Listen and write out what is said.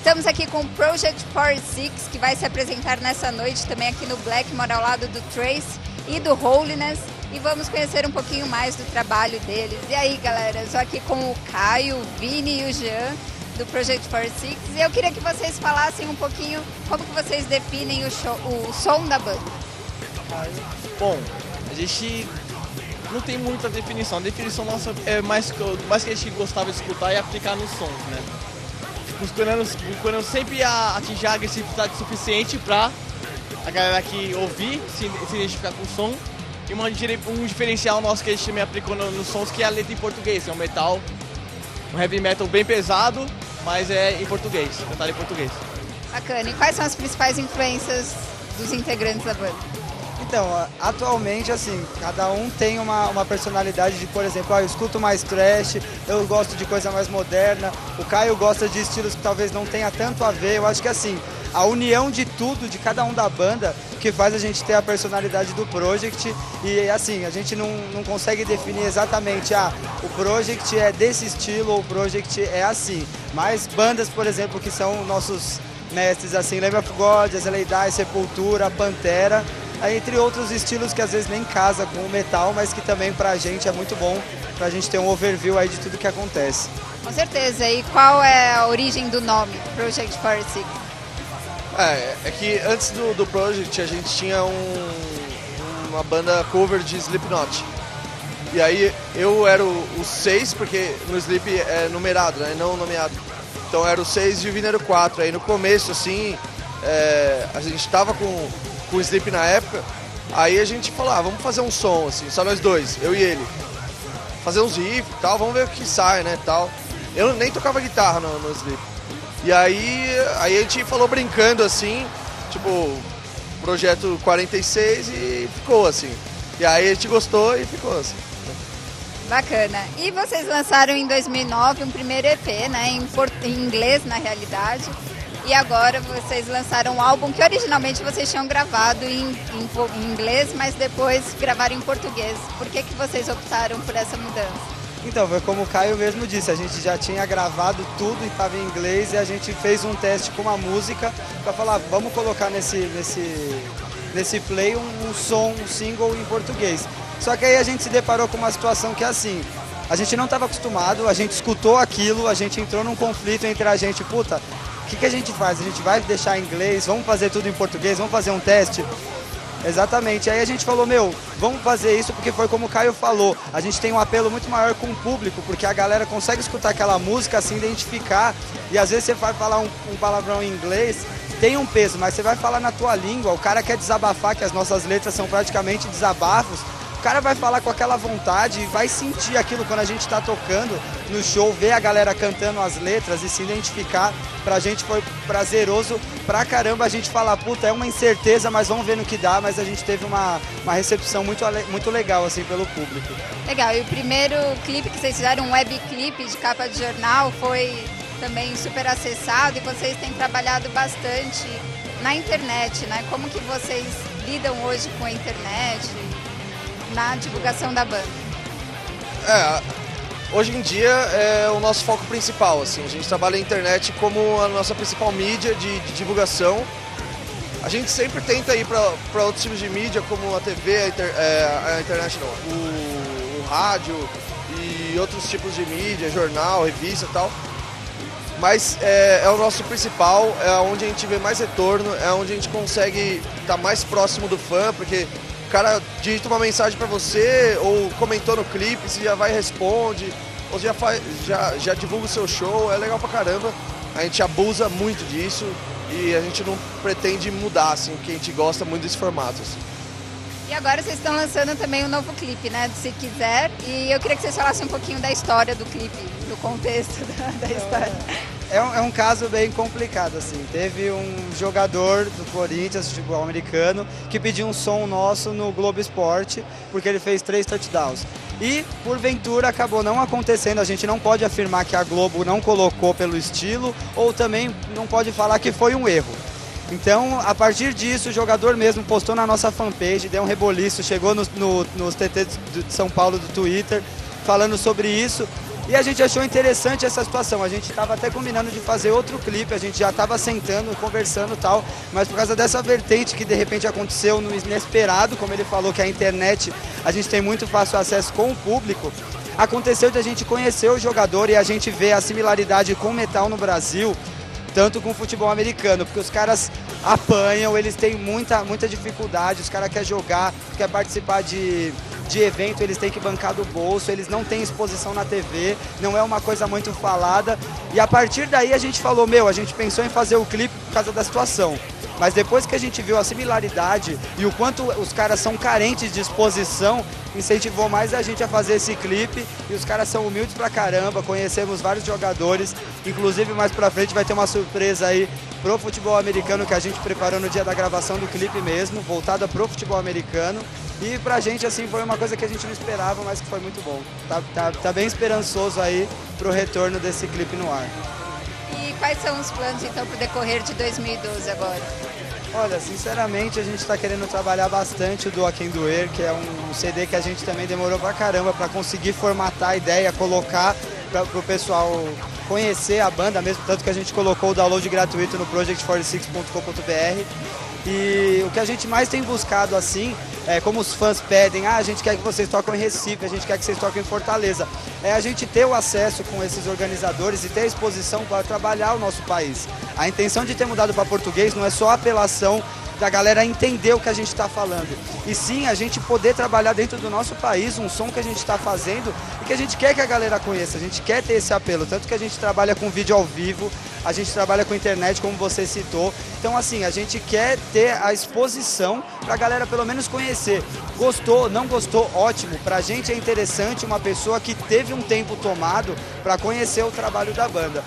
Estamos aqui com o Project 46, que vai se apresentar nessa noite também aqui no Black, mora ao lado do Trace e do Holiness. E vamos conhecer um pouquinho mais do trabalho deles. E aí, galera, eu estou aqui com o Caio, o Vini e o Jean, do Project 46. E eu queria que vocês falassem um pouquinho como que vocês definem o som da banda. Bom, a gente não tem muita definição. A definição nossa é mais que a gente gostava de escutar e aplicar nos sons, né? Procurando sempre atingir a agressividade suficiente para a galera aqui ouvir, se identificar com o som. E um diferencial nosso que a gente também aplicou nos sons, que é a letra em português. É um metal, um heavy metal bem pesado, mas é em português, cantado em português. Bacana. E quais são as principais influências dos integrantes da banda? Então, atualmente, assim, cada um tem uma personalidade de, por exemplo, eu escuto mais thrash, eu gosto de coisa mais moderna, o Caio gosta de estilos que talvez não tenha tanto a ver. Eu acho que, assim, a união de tudo, de cada um da banda, que faz a gente ter a personalidade do Project. E, assim, a gente não consegue definir exatamente, o Project é desse estilo ou o Project é assim. Mas bandas, por exemplo, que são nossos mestres, assim, Lamb of God, SLA Die, Sepultura, Pantera, entre outros estilos que às vezes nem casa com o metal, mas que também pra gente é muito bom, pra gente ter um overview aí de tudo que acontece. Com certeza. E qual é a origem do nome, Project 46? É que antes do Project a gente tinha uma banda cover de Slipknot. E aí eu era o 6, porque no Slip é numerado, né, não nomeado. Então era o 6 e o Vini era o 4. Aí no começo, assim, a gente tava com o Slip na época, aí a gente falou, vamos fazer um som, assim, só nós dois, eu e ele. Fazer uns riffs e tal, vamos ver o que sai, né, tal. Eu nem tocava guitarra no Slip. E aí a gente falou brincando, assim, tipo, projeto 46 e ficou, assim. E aí a gente gostou e ficou, assim. Bacana. E vocês lançaram em 2009 um primeiro EP, né, em inglês, na realidade. E agora vocês lançaram um álbum que originalmente vocês tinham gravado em inglês, mas depois gravaram em português. Por que vocês optaram por essa mudança? Então, foi como o Caio mesmo disse, a gente já tinha gravado tudo e estava em inglês, e a gente fez um teste com uma música para falar, vamos colocar nesse play um som, um single em português. Só que aí a gente se deparou com uma situação que é assim, a gente não estava acostumado, a gente escutou aquilo, a gente entrou num conflito entre a gente, o que a gente faz? A gente vai deixar em inglês, vamos fazer tudo em português, vamos fazer um teste? Exatamente, aí a gente falou, vamos fazer isso porque foi como o Caio falou, a gente tem um apelo muito maior com o público, porque a galera consegue escutar aquela música, se identificar, e às vezes você vai falar um palavrão em inglês, tem um peso, mas você vai falar na tua língua, o cara quer desabafar, que as nossas letras são praticamente desabafos, o cara vai falar com aquela vontade e vai sentir aquilo quando a gente está tocando no show, ver a galera cantando as letras e se identificar. Pra gente foi prazeroso pra caramba a gente falar, é uma incerteza, mas vamos ver no que dá, mas a gente teve uma recepção muito legal, assim, pelo público. Legal, e o primeiro clipe que vocês fizeram, um web clipe de capa de jornal, foi também super acessado e vocês têm trabalhado bastante na internet, né? Como que vocês lidam hoje com a internet na divulgação da banda? Hoje em dia é o nosso foco principal, assim, a gente trabalha a internet como a nossa principal mídia de divulgação. A gente sempre tenta ir para outros tipos de mídia, como a TV, a internet não, o rádio e outros tipos de mídia, jornal, revista e tal. Mas é o nosso principal, é onde a gente vê mais retorno, é onde a gente consegue estar mais próximo do fã, porque o cara digita uma mensagem pra você, ou comentou no clipe, você já vai e responde, ou já divulga o seu show, é legal pra caramba. A gente abusa muito disso e a gente não pretende mudar, assim, porque a gente gosta muito desse formato, assim. E agora vocês estão lançando também um novo clipe, né, do Se Quiser, e eu queria que vocês falassem um pouquinho da história do clipe, do contexto da história. É um caso bem complicado, assim. Teve um jogador do Corinthians, futebol americano, que pediu um som nosso no Globo Esporte, porque ele fez 3 touchdowns. E, porventura, acabou não acontecendo. A gente não pode afirmar que a Globo não colocou pelo estilo, ou também não pode falar que foi um erro. Então, a partir disso, o jogador mesmo postou na nossa fanpage, deu um reboliço, chegou nos TT de São Paulo do Twitter, falando sobre isso. E a gente achou interessante essa situação, a gente estava até combinando de fazer outro clipe, a gente já estava sentando, conversando e tal, mas por causa dessa vertente que de repente aconteceu no inesperado, como ele falou que a internet, a gente tem muito fácil acesso com o público, aconteceu de a gente conhecer o jogador e a gente ver a similaridade com o metal no Brasil, tanto com o futebol americano, porque os caras apanham, eles têm muita dificuldade, os caras querem jogar, querem participar de evento, eles têm que bancar do bolso, eles não têm exposição na TV, não é uma coisa muito falada. E a partir daí a gente falou, a gente pensou em fazer o clipe por causa da situação. Mas depois que a gente viu a similaridade e o quanto os caras são carentes de exposição, incentivou mais a gente a fazer esse clipe. E os caras são humildes pra caramba, conhecemos vários jogadores, inclusive mais pra frente vai ter uma surpresa aí pro futebol americano que a gente preparou no dia da gravação do clipe mesmo, voltada pro futebol americano. E pra gente, assim, foi uma coisa que a gente não esperava, mas que foi muito bom. Tá bem esperançoso aí pro retorno desse clipe no ar. E quais são os planos, então, pro decorrer de 2012 agora? Olha, sinceramente, a gente está querendo trabalhar bastante o Do Aquém Doer, que é um CD que a gente também demorou pra caramba para conseguir formatar a ideia, colocar para o pessoal conhecer a banda mesmo, tanto que a gente colocou o download gratuito no project46.com.br. E o que a gente mais tem buscado assim, como os fãs pedem, a gente quer que vocês toquem em Recife, a gente quer que vocês toquem em Fortaleza, é a gente ter o acesso com esses organizadores e ter a exposição para trabalhar o nosso país. A intenção de ter mudado para português não é só a apelação da galera entender o que a gente está falando, e sim a gente poder trabalhar dentro do nosso país um som que a gente está fazendo e que a gente quer que a galera conheça, a gente quer ter esse apelo, tanto que a gente trabalha com vídeo ao vivo, a gente trabalha com internet, como você citou, então assim, a gente quer ter a exposição para a galera pelo menos conhecer. Gostou, não gostou, ótimo, pra gente é interessante uma pessoa que teve um tempo tomado para conhecer o trabalho da banda.